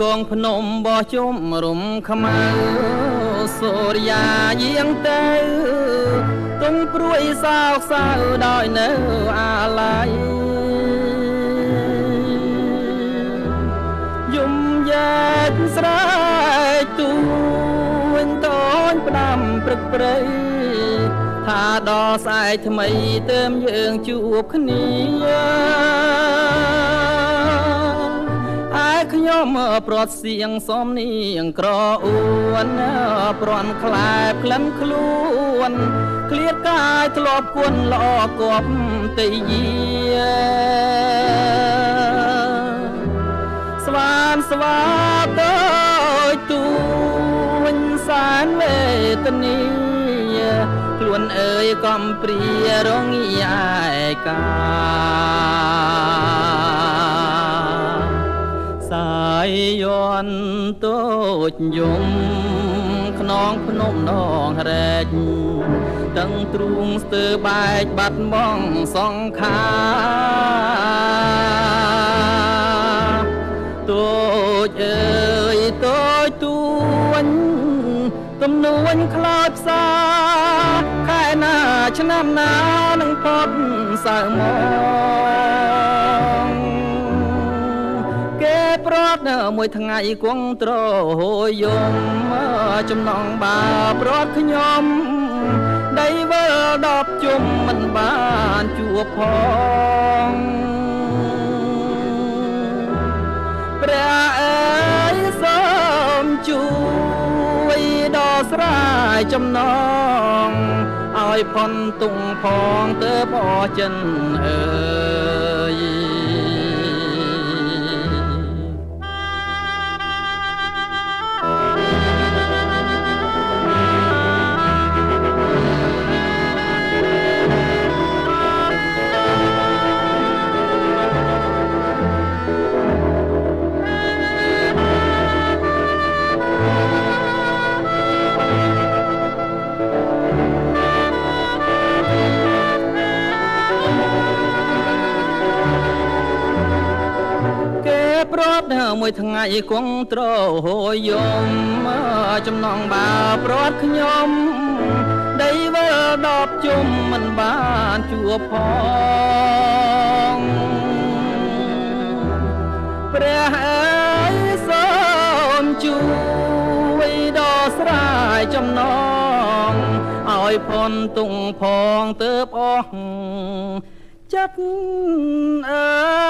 កងភ្នំបោះជុំរំខ្មៅសូរិយាយាងទៅទុំព្រួយសោកសៅដោយនៅអាឡ័យយំយ៉ាកស្រែកទួញតូនផ្ដាំព្រឹកព្រៃថាដល់ស្អែកថ្មីទើបយើងជួបគ្នាខ្ញុំប្រត់សៀងសំនៀងក្រអួនប្រន់ខ្លែក្លិនខ្លួនឃ្លាតកាយធ្លាប់គុណល្អគប់តេយាស្វានស្វាតើទួញសានវេទនីខ្លួនអើយកំព្រារងាឯកាសាយយន់តូចយំខ្នងភ្នំនងរែកដឹងទ្រូងស្ទើបែកបាត់បងសង្ខាតូចអើយតូចទួញទំនួញខ្លោចផ្សាខែណាឆ្នាំណានឹងផុតសៅមកប្រត់មួយថ្ងៃគង់ត្រហូយយំចំណងបាប្រត់ខ្ញុំដៃវិល10ជុំមិនបានជួបផងព្រះអើយសូមជួយដល់ស្រាយចំណងឲ្យផុនទុងផងទើបអចិនអើយប្រត់មួយថ្ងៃគង់ត្រហូយយំចំណងបាប្រត់ខ្ញុំដៃវិល10ជុំមិនបានជួបផងព្រះអើយសូមជួយដល់ស្រាយចំណងឲ្យផុនទុងផងទើបអស់ចិត្តអើ